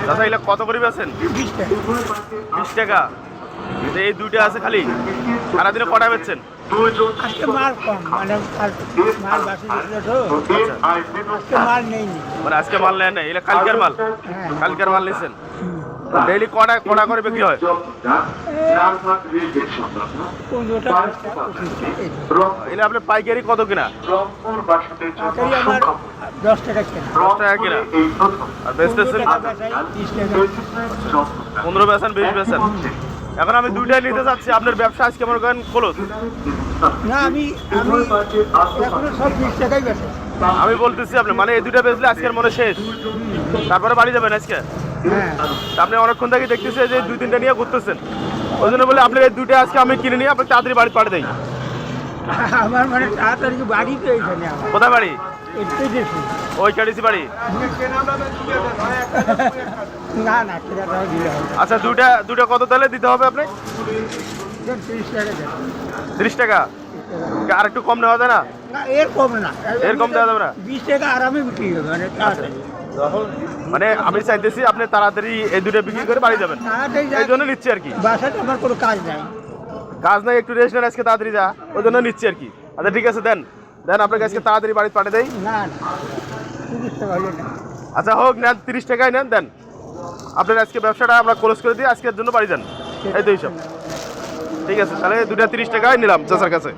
দাদা এগুলো কত করে আছেন? 20 টাকা। এই দুইটা আছে খালি, সারাদিনে কটা বেচছেন? আজকে মাল কম, মানে মাল বাসি তো, আজকে মাল নেই। মানে আজকে মাল নেন নাই, এটা কালকের মাল? কালকের মাল নিয়েছেন। ডেইলি কটা কটা করে বিক্রি হয়? এটা আপনি পাইকারি কত কিনা? আমার 10 টাকা কেনা। 10 টাকা কিনা। আর বেচতেছেন 15 বেচেন, 20 বেচেন। এখন আমি দুইটাই নিতে চাচ্ছি, আপনার ব্যবসা আজকে মনে করেন ক্লোজ না। আমি এখনো সব 20 টাকাই বেচে। আমি বলতেছি আপনি মানে এই দুইটা বেচলে আজকের মনে শেষ, তারপরে বাড়ি যাবেন আজকে? আপনি অনেকক্ষণ থেকে দেখতেছি যে 2-3টা নিয়ে ঘুরতেছেন, ওই জন্য বলে আপনার এই দুইটা আজকে আমি কিনে নিয়ে আপনাকে তাড়াতাড়ি বাড়ি পাঠিয়ে দেই। আমার মানে তাড়াতাড়ি বাড়ি তো এইখানে। কোথায় বাড়ি? ওই কাটিছি বাড়ি। না না, কেনাটাও দিলে হবে। আচ্ছা দুইটা কত তাহলে দিতে হবে আপনি? 30 টাকা। 30 টাকা? আর একটু কম নেওয়া যায় না? না, এর কম না। এর কম দেওয়া যাবে না? 20 টাকা আরামে বিক্রি হবে, মানে তাড়াতাড়ি। মানে আমি চাইতেছি আপনি তাড়াতাড়ি এই দুটো বিক্রি করে বাড়ি যাবেন, এই জন্য নিচ্ছি আর কি। বাসাতে আমার কোনো কাজ নাই। কাজ নাই, একটু রেস্ট নেন আজকে, তাড়াতাড়ি যা, ওই জন্য নিচ্ছি আর কি। আচ্ছা ঠিক আছে, দেন আপনাকে আজকে তাড়াতাড়ি বাড়ি পাঠিয়ে দেই। না না, 30 টাকা হলে না। আচ্ছা হোক, নেন 30 টাকায় নেন, দেন আপনার আজকে ব্যবসাটা আমরা ক্লোজ করে দিই, আজকের জন্য বাড়ি যান, এই তো হিসাব। ঠিক আছে, তাহলে দুটা 30 টাকায় নিলাম চাচার কাছে।